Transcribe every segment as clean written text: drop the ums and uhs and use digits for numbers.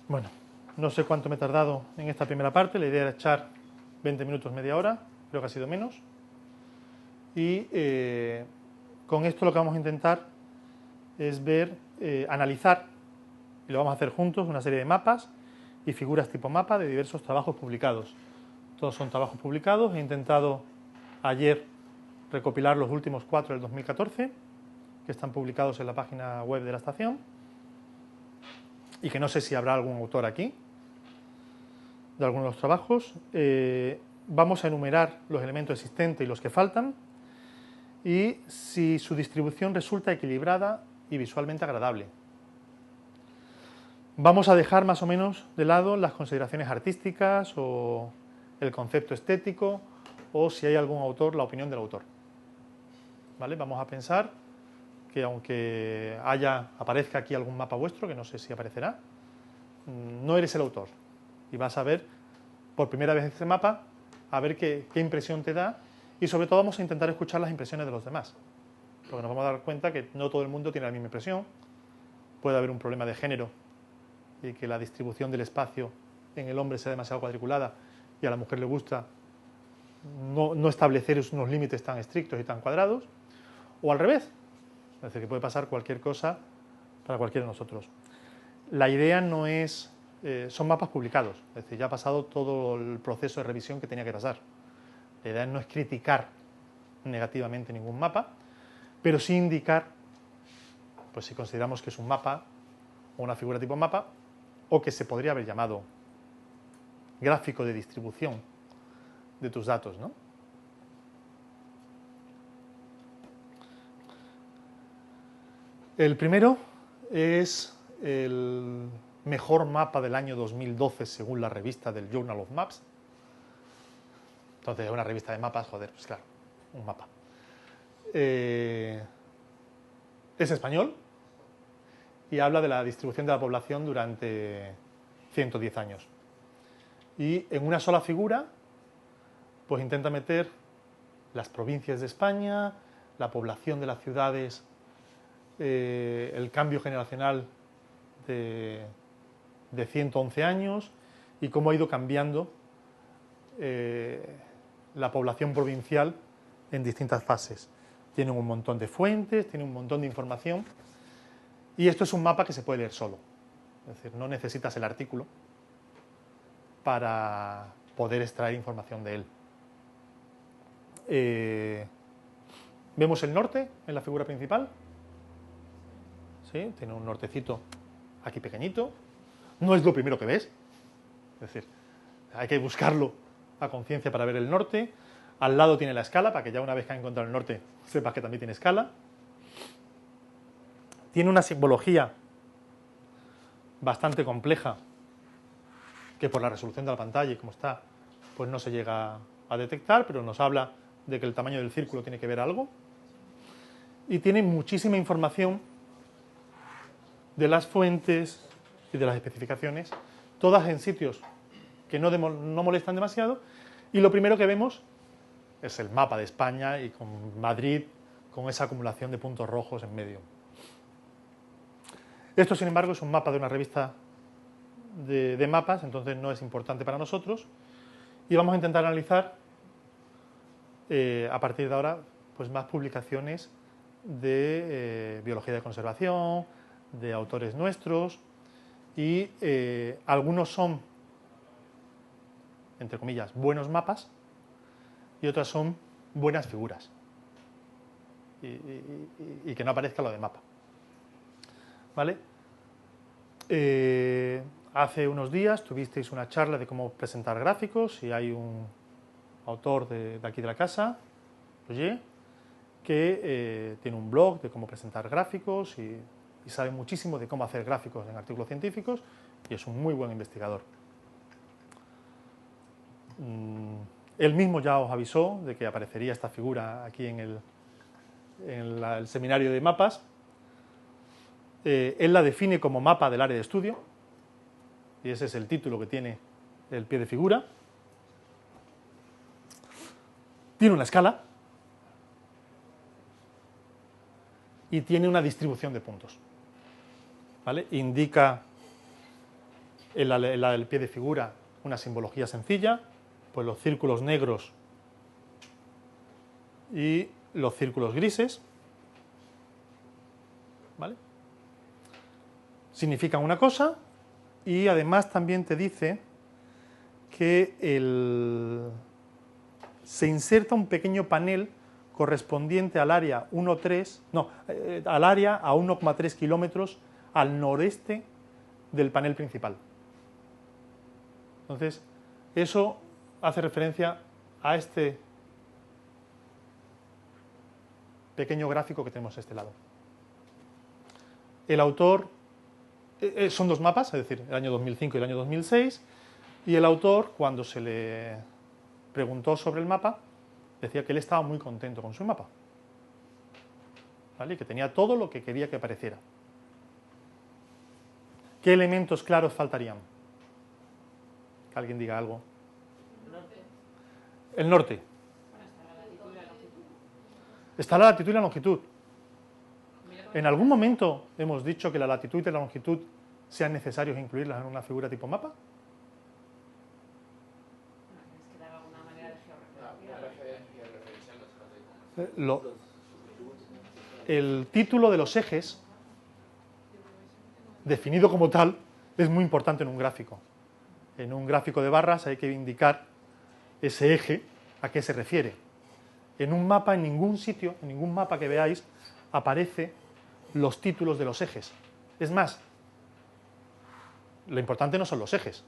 Bueno, no sé cuánto me he tardado en esta primera parte, la idea era echar 20 minutos, media hora, creo que ha sido menos. Y con esto lo que vamos a intentar es ver, analizar, y lo vamos a hacer juntos, una serie de mapas y figuras tipo mapa de diversos trabajos publicados. Todos son trabajos publicados, he intentado ayer recopilar los últimos 4 del 2014, que están publicados en la página web de la estación, y que no sé si habrá algún autor aquí de algunos de los trabajos. Vamos a enumerar los elementos existentes y los que faltan, y si su distribución resulta equilibrada y visualmente agradable. Vamos a dejar más o menos de lado las consideraciones artísticas o el concepto estético, o si hay algún autor, la opinión del autor. ¿Vale? Vamos a pensar que aunque aparezca aquí algún mapa vuestro, que no sé si aparecerá, no eres el autor. Y vas a ver por primera vez este mapa, a ver qué impresión te da, y sobre todo vamos a intentar escuchar las impresiones de los demás. Porque nos vamos a dar cuenta que no todo el mundo tiene la misma impresión, puede haber un problema de género, y que la distribución del espacio en el hombre sea demasiado cuadriculada, y a la mujer le gusta no establecer unos límites tan estrictos y tan cuadrados, o al revés. Es decir, que puede pasar cualquier cosa para cualquiera de nosotros. La idea no es... son mapas publicados, es decir, ya ha pasado todo el proceso de revisión que tenía que pasar. La idea no es criticar negativamente ningún mapa, pero sí indicar, pues si consideramos que es un mapa o una figura tipo mapa, o que se podría haber llamado gráfico de distribución de tus datos, ¿no? El primero es el mejor mapa del año 2012 según la revista del Journal of Maps. Entonces, es una revista de mapas, joder, pues claro, un mapa. Es español y habla de la distribución de la población durante 110 años. Y en una sola figura, pues intenta meter las provincias de España, la población de las ciudades, el cambio generacional de 111 años y cómo ha ido cambiando la población provincial en distintas fases. Tienen un montón de fuentes, tienen un montón de información, y esto es un mapa que se puede leer solo. Es decir, no necesitas el artículo para poder extraer información de él. Vemos el norte en la figura principal. ¿Sí? Tiene un nortecito aquí pequeñito. No es lo primero que ves. Es decir, hay que buscarlo a conciencia para ver el norte. Al lado tiene la escala, para que ya una vez que has encontrado el norte sepas que también tiene escala. Tiene una simbología bastante compleja, que por la resolución de la pantalla y como está, pues no se llega a detectar, pero nos habla de que el tamaño del círculo tiene que ver algo. Y tiene muchísima información de las fuentes y de las especificaciones, todas en sitios que no molestan demasiado, y lo primero que vemos es el mapa de España y con Madrid con esa acumulación de puntos rojos en medio. Esto, sin embargo, es un mapa de una revista de mapas, entonces no es importante para nosotros, y vamos a intentar analizar a partir de ahora pues más publicaciones de biología de conservación, de autores nuestros, y algunos son, entre comillas, buenos mapas, y otras son buenas figuras, y que no aparezca lo de mapa. ¿Vale? Hace unos días tuvisteis una charla de cómo presentar gráficos, y hay un autor de aquí de la casa, Roger, que tiene un blog de cómo presentar gráficos y sabe muchísimo de cómo hacer gráficos en artículos científicos, y es un muy buen investigador. Él mismo ya os avisó de que aparecería esta figura aquí en el seminario de mapas. Él la define como mapa del área de estudio, y ese es el título que tiene el pie de figura. Tiene una escala y tiene una distribución de puntos. ¿Vale? Indica el pie de figura una simbología sencilla, pues los círculos negros y los círculos grises, ¿vale? Significan una cosa y además también te dice que se inserta un pequeño panel correspondiente al área 1,3, no, al área a 1,3 kilómetros al noreste del panel principal. Entonces, eso hace referencia a este pequeño gráfico que tenemos a este lado. El autor, son dos mapas, es decir, el año 2005 y el año 2006, y el autor, cuando se le preguntó sobre el mapa, decía que él estaba muy contento con su mapa, ¿vale? Y que tenía todo lo que quería que apareciera. ¿Qué elementos claros faltarían? Que alguien diga algo. El norte. Está la latitud y la longitud. ¿En algún momento hemos dicho que la latitud y la longitud sean necesarios incluirlas en una figura tipo mapa? El título de los ejes, definido como tal, es muy importante en un gráfico. En un gráfico de barras hay que indicar ese eje a qué se refiere. En un mapa, en ningún sitio, en ningún mapa que veáis, aparece los títulos de los ejes. Es más, lo importante no son los ejes.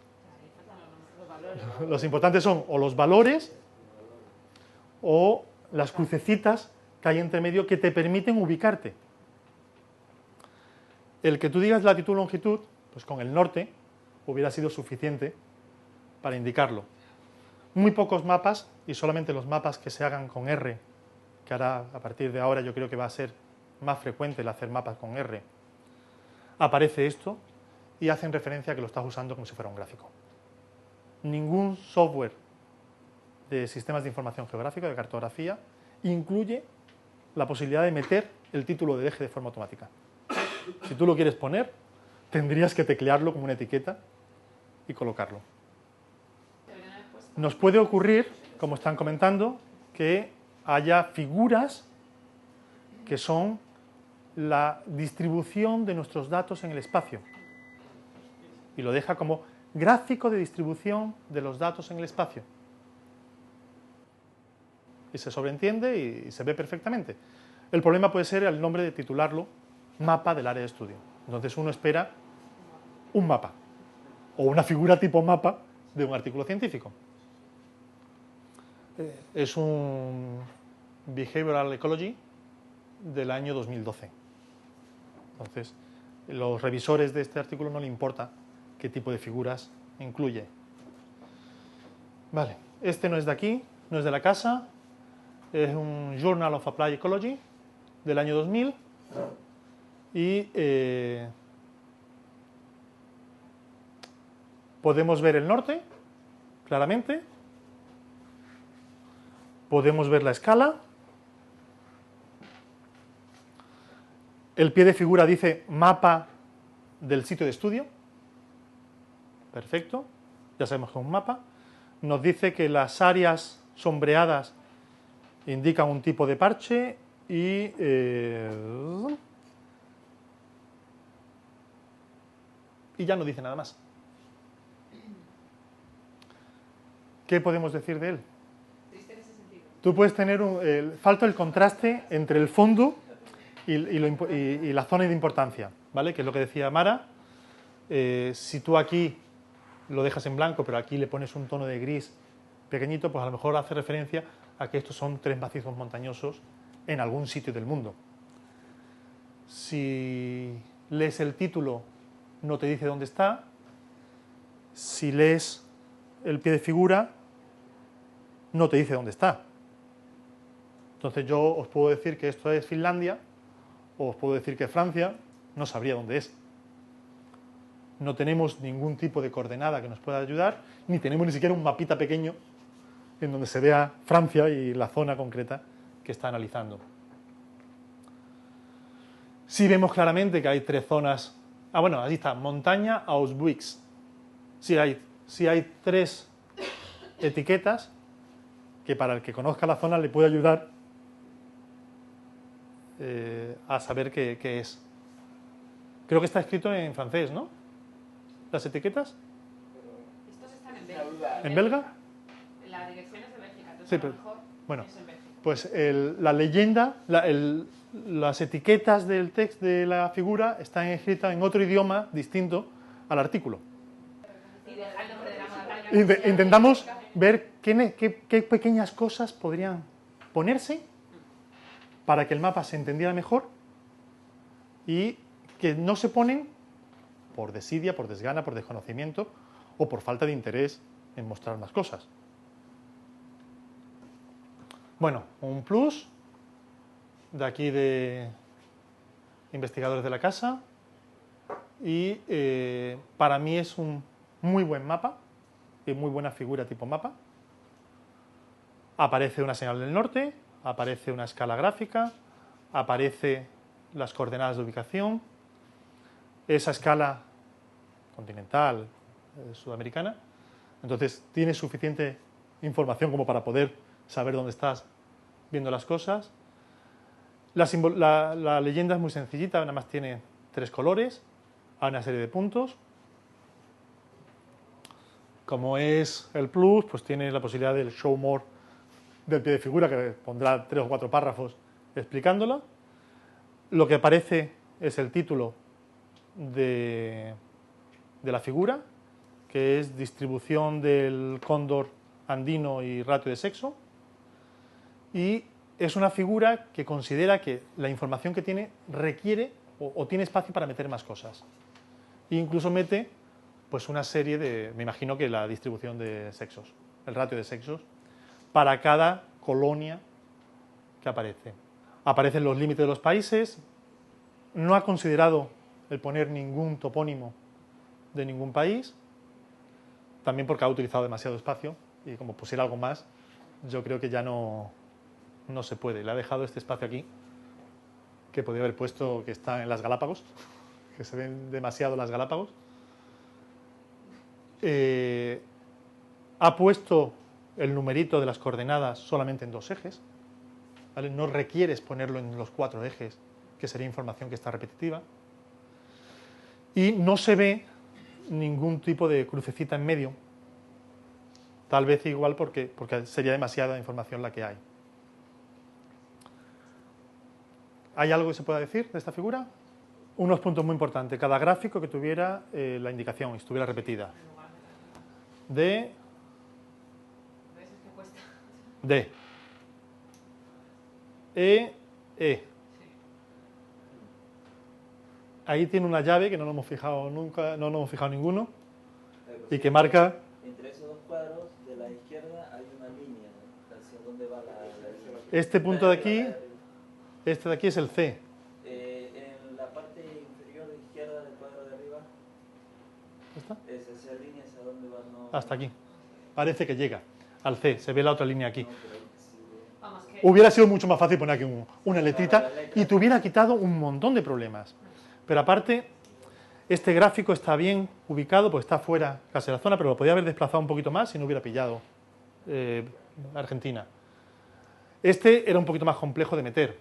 Los importantes son o los valores o las crucecitas que hay entre medio que te permiten ubicarte. El que tú digas latitud o longitud, pues con el norte hubiera sido suficiente para indicarlo. Muy pocos mapas, y solamente los mapas que se hagan con R, que ahora, a partir de ahora yo creo que va a ser más frecuente el hacer mapas con R, aparece esto y hacen referencia a que lo estás usando como si fuera un gráfico. Ningún software de sistemas de información geográfica, de cartografía, incluye la posibilidad de meter el título del eje de forma automática. Si tú lo quieres poner, tendrías que teclearlo como una etiqueta y colocarlo. Nos puede ocurrir, como están comentando, que haya figuras que son la distribución de nuestros datos en el espacio. Y lo deja como gráfico de distribución de los datos en el espacio. Y se sobreentiende y se ve perfectamente. El problema puede ser el nombre de titularlo mapa del área de estudio. Entonces uno espera un mapa o una figura tipo mapa de un artículo científico. Es un Behavioral Ecology del año 2012. Entonces, los revisores de este artículo no le importa qué tipo de figuras incluye. Vale, este no es de aquí, no es de la casa, es un Journal of Applied Ecology del año 2000 y podemos ver el norte, claramente, podemos ver la escala, el pie de figura dice mapa del sitio de estudio, perfecto, ya sabemos que es un mapa, nos dice que las áreas sombreadas indican un tipo de parche y ya no dice nada más. ¿Qué podemos decir de él? Tú puedes tener falta el contraste entre el fondo y la zona de importancia, ¿vale? Que es lo que decía Mara. Si tú aquí lo dejas en blanco, pero aquí le pones un tono de gris pequeñito, pues a lo mejor hace referencia a que estos son 3 macizos montañosos en algún sitio del mundo. Si lees el título, no te dice dónde está. Si lees el pie de figura, no te dice dónde está. Entonces yo os puedo decir que esto es Finlandia, o os puedo decir que es Francia, no sabría dónde es. No tenemos ningún tipo de coordenada que nos pueda ayudar, ni tenemos ni siquiera un mapita pequeño en donde se vea Francia y la zona concreta que está analizando. Sí vemos claramente que hay 3 zonas. Bueno, ahí está, montaña Auschwitz. Sí hay 3 etiquetas que para el que conozca la zona le puede ayudar a saber qué es. Creo que está escrito en francés, ¿no? ¿Las etiquetas? Estos están en Bélgica. ¿En belga? La dirección es de Bélgica, entonces Sí, a lo pero, mejor bueno, es en Bélgica. pues la leyenda, las etiquetas del texto de la figura están escritas en otro idioma distinto al artículo. Y deja el nombre de la montaña. Intentamos ver qué pequeñas cosas podrían ponerse para que el mapa se entendiera mejor y que no se ponen por desidia, por desgana, por desconocimiento o por falta de interés en mostrar más cosas. Bueno, un plus de aquí de investigadores de la casa y para mí es un muy buen mapa y muy buena figura tipo mapa. Aparece una señal del norte, aparece una escala gráfica, aparece las coordenadas de ubicación, esa escala continental sudamericana, entonces tienes suficiente información como para poder saber dónde estás viendo las cosas. La leyenda es muy sencillita, nada más tiene 3 colores, hay una serie de puntos. Como es el plus, pues tiene la posibilidad del show more del pie de figura, que pondrá 3 o 4 párrafos explicándolo. Lo que aparece es el título de la figura, que es distribución del cóndor andino y ratio de sexo. Y es una figura que considera que la información que tiene requiere o tiene espacio para meter más cosas. E incluso mete pues una serie de, me imagino que la distribución de sexos, el ratio de sexos, para cada colonia que aparece. Aparecen los límites de los países, no ha considerado el poner ningún topónimo de ningún país, también porque ha utilizado demasiado espacio y como pusiera algo más, yo creo que ya no se puede. Le ha dejado este espacio aquí, que podría haber puesto que está en las Galápagos, que se ven demasiado las Galápagos. Ha puesto el numerito de las coordenadas solamente en 2 ejes, ¿vale? No requieres ponerlo en los 4 ejes, que sería información que está repetitiva. Y no se ve ningún tipo de crucecita en medio, tal vez igual porque sería demasiada información la que hay. ¿Hay algo que se pueda decir de esta figura? Unos puntos muy importantes. Cada gráfico que tuviera la indicación, estuviera repetida. D. D. E. E. Ahí tiene una llave que no nos hemos fijado nunca, no nos hemos fijado ninguno, y que marca. Entre esos 2 cuadros de la izquierda hay una línea, ¿no? Hacia dónde va Este punto de aquí, este de aquí es el C. En la parte inferior izquierda del cuadro de arriba. ¿Está? Esa línea hacia dónde va, no. Hasta aquí. Parece que llega al C, se ve la otra línea aquí. No, pero ahí sí. Vamos, que Hubiera sido mucho más fácil poner aquí una letrita y te hubiera quitado un montón de problemas. Pero aparte, este gráfico está bien ubicado, pues está fuera casi de la zona, pero lo podía haber desplazado un poquito más si no hubiera pillado Argentina. Este era un poquito más complejo de meter,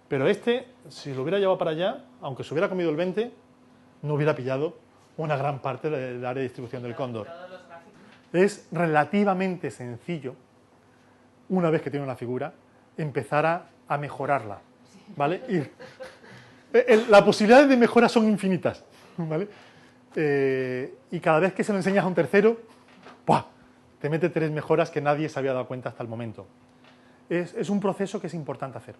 pero este, si lo hubiera llevado para allá, aunque se hubiera comido el 20, no hubiera pillado una gran parte del área de distribución del cóndor. todos los gráficos. Es relativamente sencillo, una vez que tiene una figura, empezar a mejorarla, ¿vale? Las posibilidades de mejora son infinitas, ¿vale? Y cada vez que se lo enseñas a un tercero, ¡buah!, te mete 3 mejoras que nadie se había dado cuenta hasta el momento. Es un proceso que es importante hacer,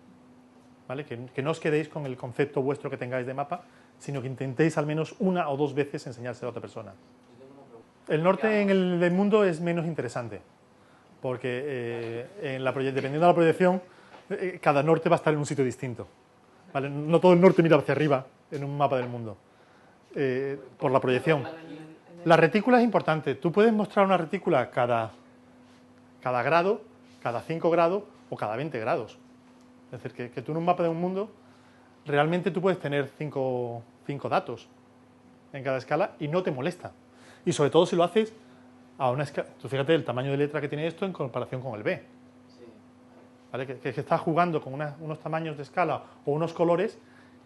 ¿vale? Que no os quedéis con el concepto vuestro que tengáis de mapa, sino que intentéis al menos 1 o 2 veces enseñárselo a otra persona. El norte en el mundo es menos interesante, porque dependiendo de la proyección, cada norte va a estar en un sitio distinto, ¿vale? No todo el norte mira hacia arriba en un mapa del mundo, por la proyección. La retícula es importante. Tú puedes mostrar una retícula cada grado, cada 5 grados o cada 20 grados. Es decir, que tú en un mapa de un mundo, realmente tú puedes tener 5 datos en cada escala y no te molesta. Y sobre todo si lo haces a una escala. Tú fíjate el tamaño de letra que tiene esto en comparación con el B. Sí. ¿Vale? Que está jugando con unos tamaños de escala o unos colores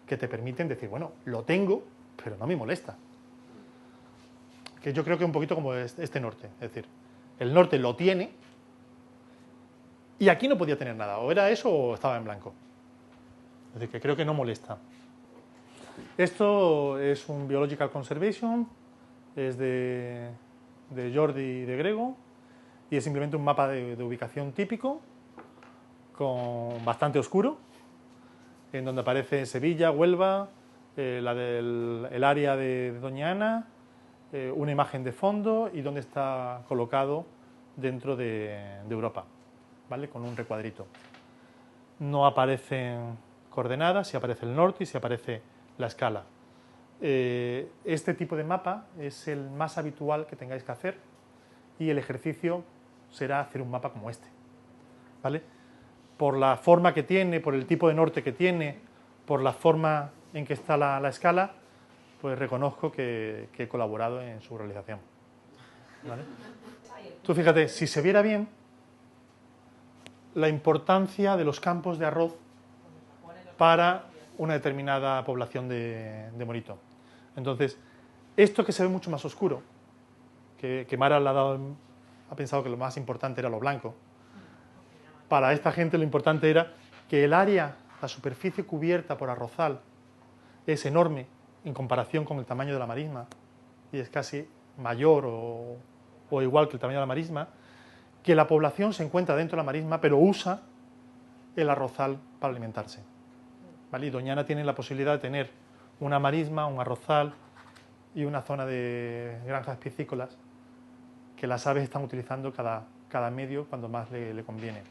que te permiten decir, bueno, lo tengo, pero no me molesta. Que yo creo que un poquito como este norte. Es decir, el norte lo tiene y aquí no podía tener nada. O era eso o estaba en blanco. Es decir, que creo que no molesta. Esto es un Biological Conservation, es de Jordi y de Grego, y es simplemente un mapa de ubicación típico, con bastante oscuro, en donde aparece Sevilla, Huelva, el área de Doña Ana, una imagen de fondo y dónde está colocado dentro de Europa, ¿vale? Con un recuadrito. No aparecen coordenadas, si aparece el norte y si aparece la escala. Este tipo de mapa es el más habitual que tengáis que hacer y el ejercicio será hacer un mapa como este, ¿vale? Por la forma que tiene, por el tipo de norte que tiene, por la forma en que está la escala, pues reconozco que he colaborado en su realización, ¿vale? Tú fíjate, si se viera bien la importancia de los campos de arroz para una determinada población de morito. Entonces, esto que se ve mucho más oscuro, que Mara ha pensado que lo más importante era lo blanco, para esta gente lo importante era que el área, la superficie cubierta por arrozal, es enorme en comparación con el tamaño de la marisma, y es casi mayor o igual que el tamaño de la marisma, que la población se encuentra dentro de la marisma, pero usa el arrozal para alimentarse. ¿Vale? Y Doñana tiene la posibilidad de tener una marisma, un arrozal y una zona de granjas piscícolas que las aves están utilizando cada medio cuando más le conviene.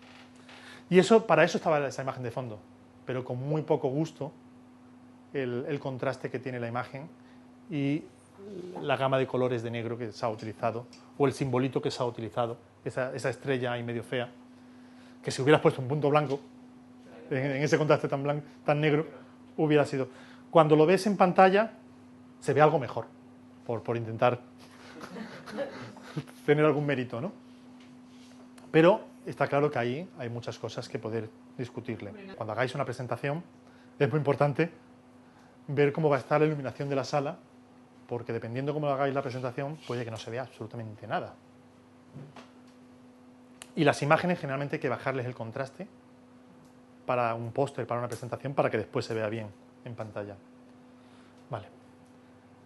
Y eso, para eso estaba esa imagen de fondo, pero con muy poco gusto el contraste que tiene la imagen y la gama de colores de negro que se ha utilizado, o el simbolito que se ha utilizado, esa estrella ahí medio fea, que si hubieras puesto un punto blanco, en ese contraste tan negro, hubiera sido. Cuando lo ves en pantalla, se ve algo mejor, por intentar tener algún mérito, ¿no? Pero está claro que ahí hay muchas cosas que poder discutirle. Cuando hagáis una presentación, es muy importante ver cómo va a estar la iluminación de la sala, porque dependiendo cómo hagáis la presentación, puede que no se vea absolutamente nada. Y las imágenes, generalmente hay que bajarles el contraste para un póster, para una presentación, para que después se vea bien en pantalla. Vale.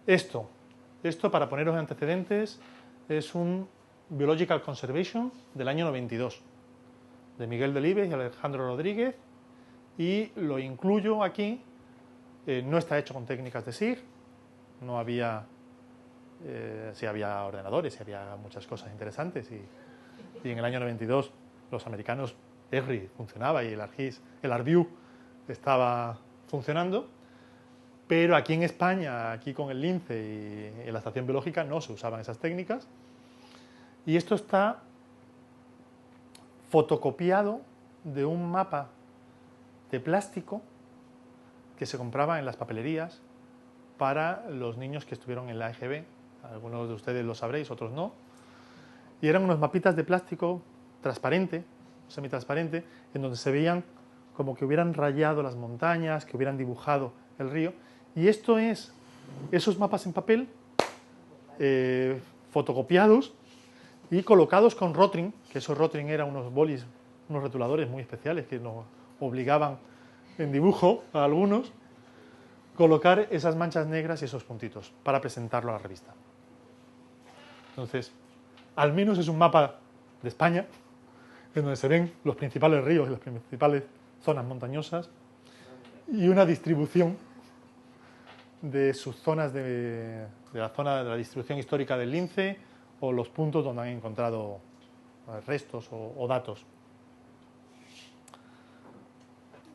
Esto para poneros en antecedentes, es un Biological Conservation del año 92, de Miguel Delibes y Alejandro Rodríguez, y lo incluyo aquí. No está hecho con técnicas de SIG, no había, sí había ordenadores, sí había muchas cosas interesantes, y en el año 92 los americanos, ESRI funcionaba y el ArcView estaba funcionando, pero aquí en España, aquí con el Lince y en la estación biológica no se usaban esas técnicas, y esto está fotocopiado de un mapa de plástico que se compraba en las papelerías para los niños que estuvieron en la EGB. Algunos de ustedes lo sabréis, otros no. Y eran unos mapitas de plástico transparente, semitransparente, en donde se veían como que hubieran rayado las montañas, que hubieran dibujado el río. Y esto es esos mapas en papel, fotocopiados y colocados con Rotring, que esos Rotring eran unos bolis, unos rotuladores muy especiales que nos obligaban en dibujo a algunos, colocar esas manchas negras y esos puntitos para presentarlo a la revista. Entonces, al menos es un mapa de España, en donde se ven los principales ríos y las principales zonas montañosas y una distribución de sus zonas de la zona de la distribución histórica del Lince o los puntos donde han encontrado restos o datos.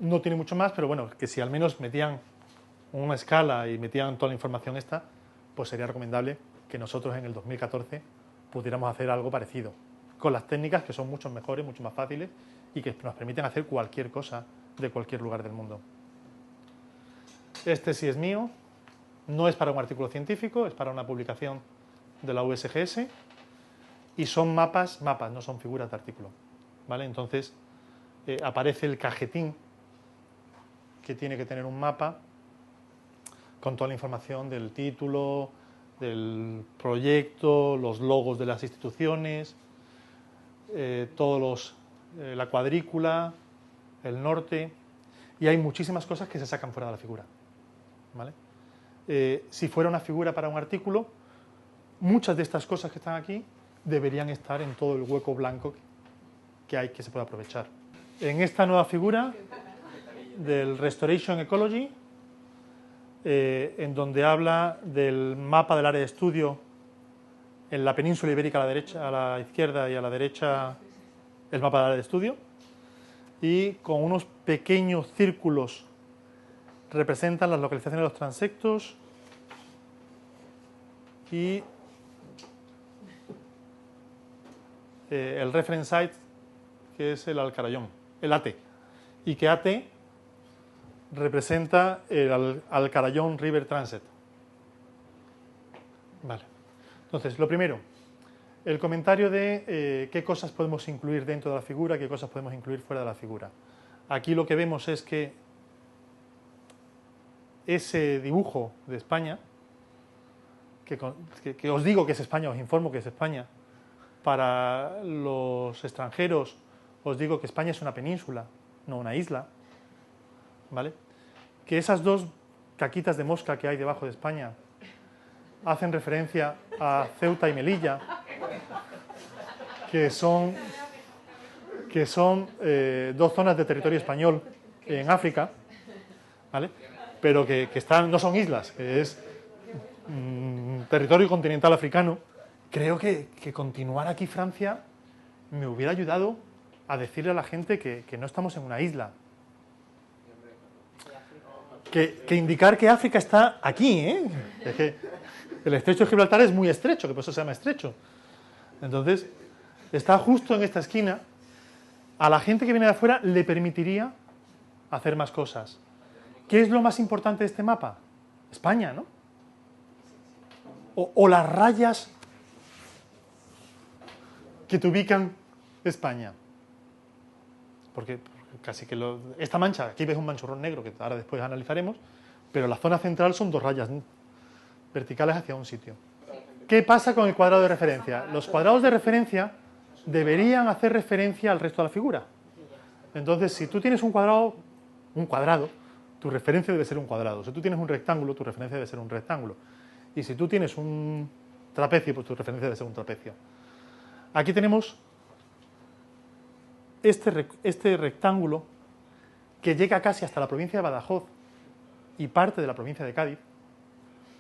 No tiene mucho más, pero bueno, que si al menos metían una escala y metían toda la información esta, pues sería recomendable que nosotros en el 2014 pudiéramos hacer algo parecido, con las técnicas que son mucho mejores, mucho más fáciles y que nos permiten hacer cualquier cosa de cualquier lugar del mundo. Este sí es mío, no es para un artículo científico, es para una publicación de la USGS y son mapas, no son figuras de artículo, ¿vale? Entonces aparece el cajetín que tiene que tener un mapa con toda la información del título, del proyecto, los logos de las instituciones, la cuadrícula, el norte, y hay muchísimas cosas que se sacan fuera de la figura, ¿vale? Si fuera una figura para un artículo, muchas de estas cosas que están aquí deberían estar en todo el hueco blanco que hay, que se puede aprovechar. En esta nueva figura del Restoration Ecology, en donde habla del mapa del área de estudio en la península ibérica a la derecha, a la izquierda, y a la derecha el mapa del área de estudio, y con unos pequeños círculos representan las localizaciones de los transectos y el reference site, que es el Alcarayón, el AT, y que AT representa el Alcarayón River Transit. Vale. Entonces, lo primero, el comentario de qué cosas podemos incluir dentro de la figura, qué cosas podemos incluir fuera de la figura. Aquí lo que vemos es que ese dibujo de España, que os digo que es España, os informo que es España, para los extranjeros os digo que España es una península, no una isla, ¿vale? Que esas dos caquitas de mosca que hay debajo de España hacen referencia a Ceuta y Melilla, que son dos zonas de territorio español en África, ¿vale? Pero que no son islas, que es territorio continental africano. Creo que continuar aquí Francia me hubiera ayudado a decirle a la gente que no estamos en una isla. Que indicar que África está aquí, ¿eh? Es que el estrecho de Gibraltar es muy estrecho, que por eso se llama estrecho. Entonces, está justo en esta esquina. A la gente que viene de afuera le permitiría hacer más cosas. ¿Qué es lo más importante de este mapa? España, ¿no? O las rayas que te ubican España. Porque casi que esta mancha, aquí ves un manchurrón negro que ahora después analizaremos, pero la zona central son dos rayas verticales hacia un sitio. ¿Qué pasa con el cuadrado de referencia? Los cuadrados de referencia deberían hacer referencia al resto de la figura. Entonces, si tú tienes un cuadrado, tu referencia debe ser un cuadrado. Si tú tienes un rectángulo, tu referencia debe ser un rectángulo. Y si tú tienes un trapecio, pues tu referencia debe ser un trapecio. Aquí tenemos este rectángulo que llega casi hasta la provincia de Badajoz y parte de la provincia de Cádiz,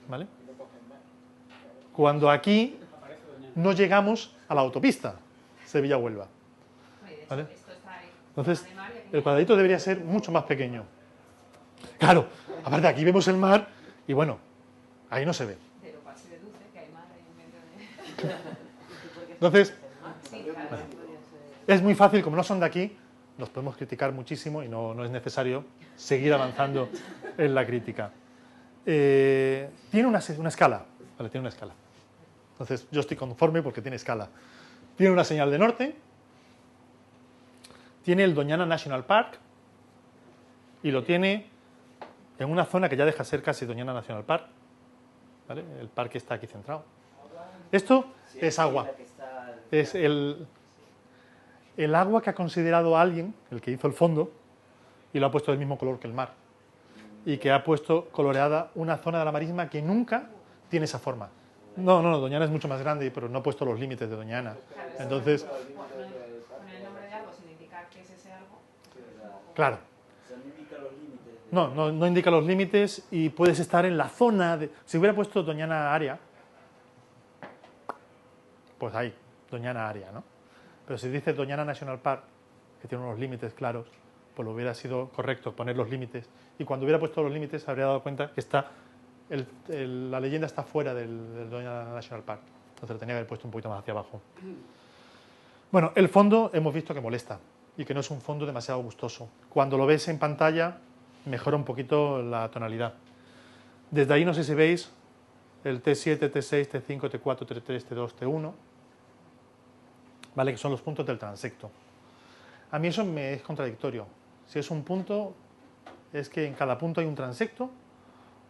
¿vale? Cuando aquí no llegamos a la autopista Sevilla-Huelva, ¿vale? Entonces, el cuadradito debería ser mucho más pequeño. Claro, aparte aquí vemos el mar y bueno, ahí no se ve. Pero se deduce que hay mar ahí en medio de... Entonces, Sí, claro. es muy fácil, como no son de aquí, nos podemos criticar muchísimo y no es necesario seguir avanzando en la crítica. Tiene una escala, ¿vale? Tiene una escala. Entonces, yo estoy conforme porque tiene escala. Tiene una señal de norte, tiene el Doñana National Park y lo tiene en una zona que ya deja ser casi Doñana National Park, ¿vale? El parque está aquí centrado. Esto es agua. Es el agua que ha considerado alguien, el que hizo el fondo, y lo ha puesto del mismo color que el mar. Y que ha puesto coloreada una zona de la marisma que nunca tiene esa forma. No, Doñana es mucho más grande, pero no ha puesto los límites de Doñana. Entonces, Con el nombre de algo sin indicar qué es ese algo. claro. No indica los límites. No indica los límites y puedes estar en la zona de... Si hubiera puesto Doñana Área, pues ahí, Doñana Área, ¿no? Pero si dice Doñana National Park, que tiene unos límites claros, pues lo hubiera sido correcto poner los límites. Y cuando hubiera puesto los límites, habría dado cuenta que la leyenda está fuera del Doñana National Park. Entonces lo tenía que haber puesto un poquito más hacia abajo. Bueno, el fondo hemos visto que molesta y que no es un fondo demasiado gustoso. Cuando lo ves en pantalla, mejora un poquito la tonalidad. Desde ahí no sé si veis el T7, T6, T5, T4, T3, T2, T1, ¿vale? Que son los puntos del transecto. A mí eso me es contradictorio. Si es un punto, ¿es que en cada punto hay un transecto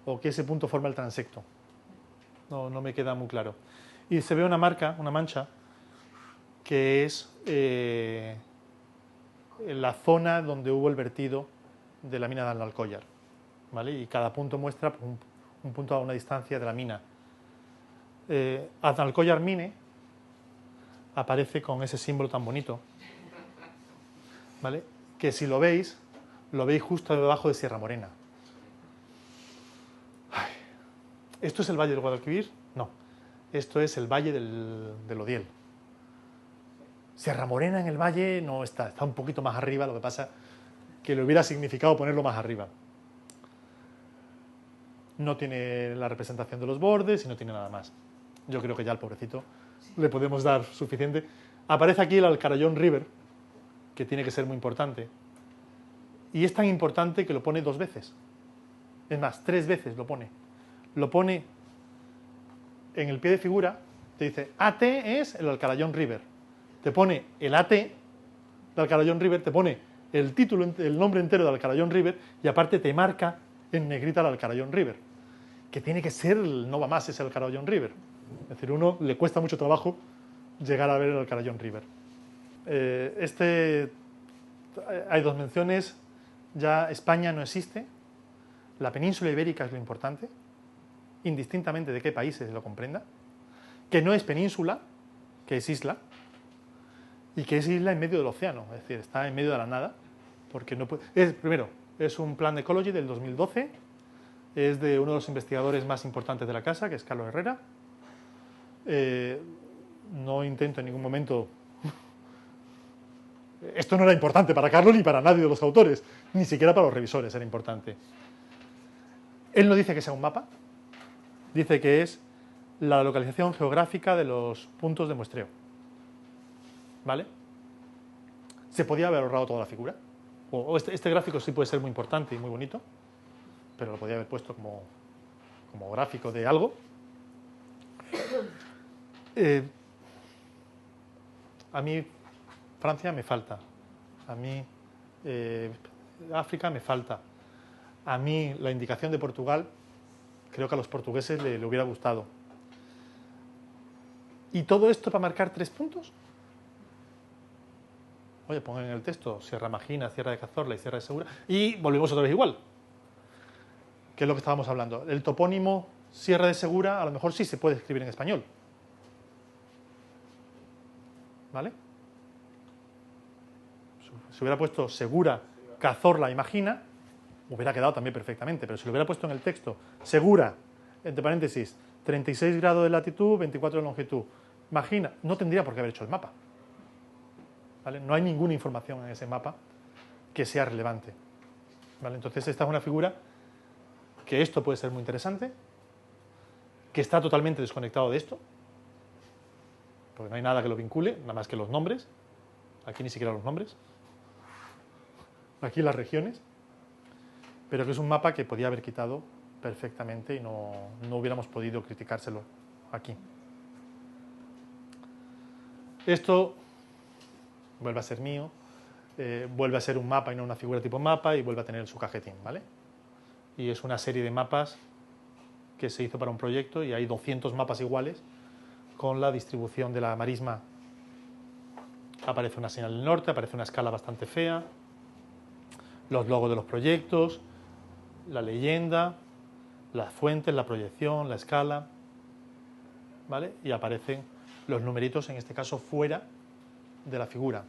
o que ese punto forma el transecto? No me queda muy claro. Y se ve una marca, una mancha, que es la zona donde hubo el vertido de la mina de Analcollar, ¿vale? Y cada punto muestra un punto a una distancia de la mina. Analcollar Mine aparece con ese símbolo tan bonito, ¿vale? Que si lo veis justo debajo de Sierra Morena. Ay. ¿Esto es el Valle del Guadalquivir? No, esto es el Valle del Odiel. Sierra Morena en el valle no está un poquito más arriba, lo que pasa que le hubiera significado ponerlo más arriba. No tiene la representación de los bordes y no tiene nada más. Yo creo que ya al pobrecito le podemos dar suficiente. Aparece aquí el Alcarayón River, que tiene que ser muy importante. Y es tan importante que lo pone 2 veces. Es más, 3 veces lo pone. Lo pone en el pie de figura, te dice AT es el Alcarayón River. Te pone el AT de Alcarayón River, te pone el título, el nombre entero de Alcarayón River y aparte te marca en negrita el Alcarayón River, que tiene que ser el no va más ese Alcarayón River. Es decir, a uno le cuesta mucho trabajo llegar a ver el Alcarayón River. Hay 2 menciones, ya España no existe, la península ibérica es lo importante, indistintamente de qué países lo comprenda, que no es península, que es isla, y que es isla en medio del océano, es decir, está en medio de la nada, porque no puede... Primero, es un plan de Ecology del 2012, es de uno de los investigadores más importantes de la casa, que es Carlos Herrera. No intento en ningún momento... Esto no era importante para Carlos ni para nadie de los autores, ni siquiera para los revisores era importante. Él no dice que sea un mapa, dice que es la localización geográfica de los puntos de muestreo. ¿Vale? Se podía haber ahorrado toda la figura. Este gráfico sí puede ser muy importante y muy bonito, pero lo podía haber puesto como gráfico de algo. A mí Francia me falta. A mí África me falta. A mí la indicación de Portugal, creo que a los portugueses le hubiera gustado. ¿Y todo esto para marcar 3 puntos? Oye, pongan en el texto Sierra Magina, Sierra de Cazorla y Sierra de Segura y volvemos otra vez igual. Que es lo que estábamos hablando. El topónimo Sierra de Segura a lo mejor sí se puede escribir en español. ¿Vale? Si hubiera puesto Segura, Cazorla y Magina, hubiera quedado también perfectamente, pero si lo hubiera puesto en el texto Segura, entre paréntesis, 36 grados de latitud, 24 de longitud, Magina, no tendría por qué haber hecho el mapa. ¿Vale? No hay ninguna información en ese mapa que sea relevante. ¿Vale? Entonces esta es una figura que esto puede ser muy interesante, que está totalmente desconectado de esto, porque no hay nada que lo vincule, nada más que los nombres. Aquí ni siquiera los nombres. Aquí las regiones. Pero que es un mapa que podía haber quitado perfectamente y no hubiéramos podido criticárselo aquí. Esto vuelve a ser mío, vuelve a ser un mapa y no una figura tipo mapa y vuelve a tener su cajetín, ¿vale? Y es una serie de mapas que se hizo para un proyecto y hay 200 mapas iguales con la distribución de la marisma. Aparece una señal del norte, aparece una escala bastante fea, los logos de los proyectos, la leyenda, las fuentes, la proyección, la escala, ¿vale? Y aparecen los numeritos, en este caso fuera de la figura.